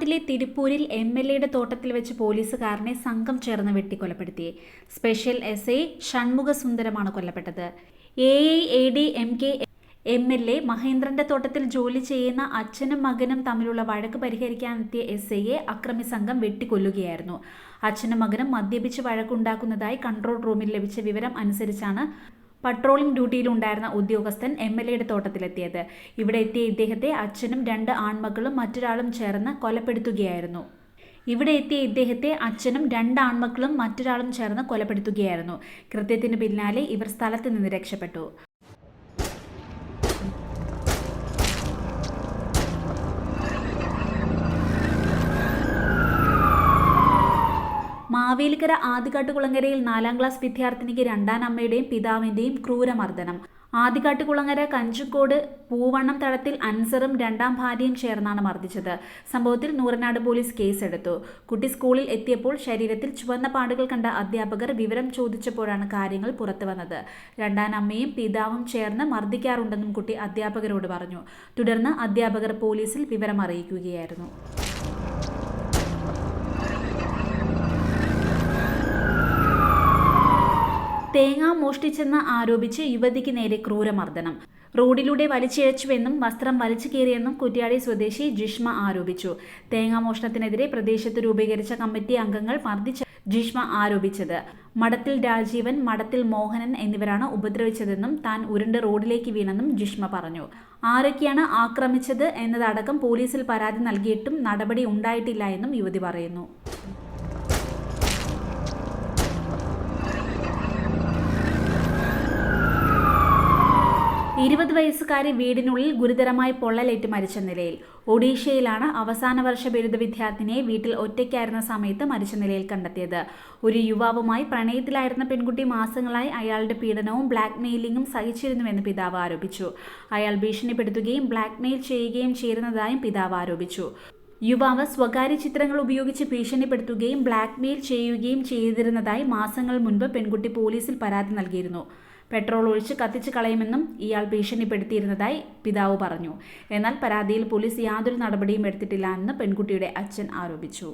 തമിഴ്നാട്ടിലെ തിരുപ്പൂരിൽ MLAയുടെ തോട്ടത്തിൽ വെച്ച് പോലീസുകാരനെ സംഘം ചേർന്ന് വെട്ടിക്കൊലപ്പെടുത്തി. സ്പെഷ്യൽ SA ഷൺമുഖസുന്ദരമാണ് കൊല്ലപ്പെട്ടത്. AIADMK MLA മഹേന്ദ്രന്റെ തോട്ടത്തിൽ ജോലി ചെയ്യുന്ന അച്ഛനും മകനും തമ്മിലുള്ള വഴക്ക് പരിഹരിക്കാനെത്തിയ SIയെ അക്രമി സംഘം വെട്ടിക്കൊല്ലുകയായിരുന്നു. അച്ഛനും മകനും മദ്യപിച്ച് വഴക്കുണ്ടാക്കുന്നതായി കൺട്രോൾ റൂമിൽ ലഭിച്ച വിവരം അനുസരിച്ചാണ് പട്രോളിംഗ് ഡ്യൂട്ടിയിലുണ്ടായിരുന്ന ഉദ്യോഗസ്ഥൻ MLAയുടെ തോട്ടത്തിലെത്തിയത്. ഇവിടെ എത്തിയ ഇദ്ദേഹത്തെ അച്ഛനും 2 ആൺമക്കളും മറ്റൊരാളും ചേർന്ന് കൊലപ്പെടുത്തുകയായിരുന്നു. കൃത്യത്തിന് പിന്നാലെ ഇവർ സ്ഥലത്ത് നിന്ന് രക്ഷപ്പെട്ടു. മാവേലിക്കര ആദികാട്ടുകുളങ്ങരയിൽ 4ാം ക്ലാസ് വിദ്യാർത്ഥിനിക്ക് രണ്ടാം അമ്മയുടെയും പിതാവിന്റെയും ക്രൂരമർദ്ദനം. ആദികാട്ടുകുളങ്ങര കഞ്ചിക്കോട് പൂവണ്ണം തടത്തിൽ അൻസറും രണ്ടാം ഭാര്യയും ചേർന്നാണ് മർദ്ദിച്ചത്. സംഭവത്തിൽ നൂറനാട് പോലീസ് കേസെടുത്തു. കുട്ടി സ്കൂളിൽ എത്തിയപ്പോൾ ശരീരത്തിൽ ചുവന്ന പാടുകൾ കണ്ട അധ്യാപകർ വിവരം ചോദിച്ചപ്പോഴാണ് കാര്യങ്ങൾ പുറത്തുവന്നത്. രണ്ടാം അമ്മയും പിതാവും ചേർന്ന് മർദ്ദിക്കാറുണ്ടെന്നും കുട്ടി അധ്യാപകരോട് പറഞ്ഞു. തുടർന്ന് അധ്യാപകർ പോലീസിൽ വിവരം അറിയിക്കുകയായിരുന്നു. തേങ്ങ മോഷ്ടിച്ചെന്ന് ആരോപിച്ച് യുവതിക്ക് നേരെ ക്രൂരമർദ്ദനം. റോഡിലൂടെ വലിച്ചിഴച്ചുവെന്നും വസ്ത്രം വലിച്ചു കീറിയെന്നും കുറ്റ്യാടി സ്വദേശി ജിഷ്മ ആരോപിച്ചു. തേങ്ങാമോഷണത്തിനെതിരെ പ്രദേശത്ത് രൂപീകരിച്ച കമ്മിറ്റി അംഗങ്ങൾ മർദ്ദിച്ച ജിഷ്മ ആരോപിച്ചത്. മഠത്തിൽ രാജീവൻ, മഠത്തിൽ മോഹനൻ എന്നിവരാണ് ഉപദ്രവിച്ചതെന്നും താൻ ഉരുണ്ട് റോഡിലേക്ക് വീണെന്നും ജിഷ്മ പറഞ്ഞു. ആരൊക്കെയാണ് ആക്രമിച്ചത് എന്നതടക്കം പോലീസിൽ പരാതി നൽകിയിട്ടും നടപടി ഉണ്ടായിട്ടില്ല എന്നും യുവതി പറയുന്നു. 20 വയസ്സുകാരി വീടിനുള്ളിൽ ഗുരുതരമായി പൊള്ളലേറ്റ് മരിച്ച നിലയിൽ. ഒഡീഷയിലാണ് അവസാന വർഷ ബിരുദ വിദ്യാർത്ഥിനിയെ വീട്ടിൽ ഒറ്റയ്ക്കായിരുന്ന സമയത്ത് മരിച്ച നിലയിൽ കണ്ടെത്തിയത്. ഒരു യുവാവുമായി പ്രണയത്തിലായിരുന്ന പെൺകുട്ടി മാസങ്ങളായി അയാളുടെ പീഡനവും ബ്ലാക്ക് മെയിലിംഗും സഹിച്ചിരുന്നുവെന്ന് പിതാവ് ആരോപിച്ചു. അയാൾ ഭീഷണിപ്പെടുത്തുകയും ബ്ലാക്ക് മെയിൽ ചെയ്യുകയും ചെയ്തിരുന്നതായും പിതാവ് ആരോപിച്ചു. യുവാവ് സ്വകാര്യ ചിത്രങ്ങൾ ഉപയോഗിച്ച് ഭീഷണിപ്പെടുത്തുകയും ബ്ലാക്ക് മെയിൽ ചെയ്യുകയും ചെയ്തിരുന്നതായി മാസങ്ങൾ മുൻപ് പെൺകുട്ടി പോലീസിൽ പരാതി നൽകിയിരുന്നു. പെട്രോൾ ഒഴിച്ച് കത്തിച്ച് കളയുമെന്നും ഇയാൾ ഭീഷണിപ്പെടുത്തിയിരുന്നതായി പിതാവ് പറഞ്ഞു. എന്നാൽ പരാതിയിൽ പോലീസ് യാതൊരു നടപടിയും എടുത്തിട്ടില്ല എന്ന് പെൺകുട്ടിയുടെ അച്ഛൻ ആരോപിച്ചു.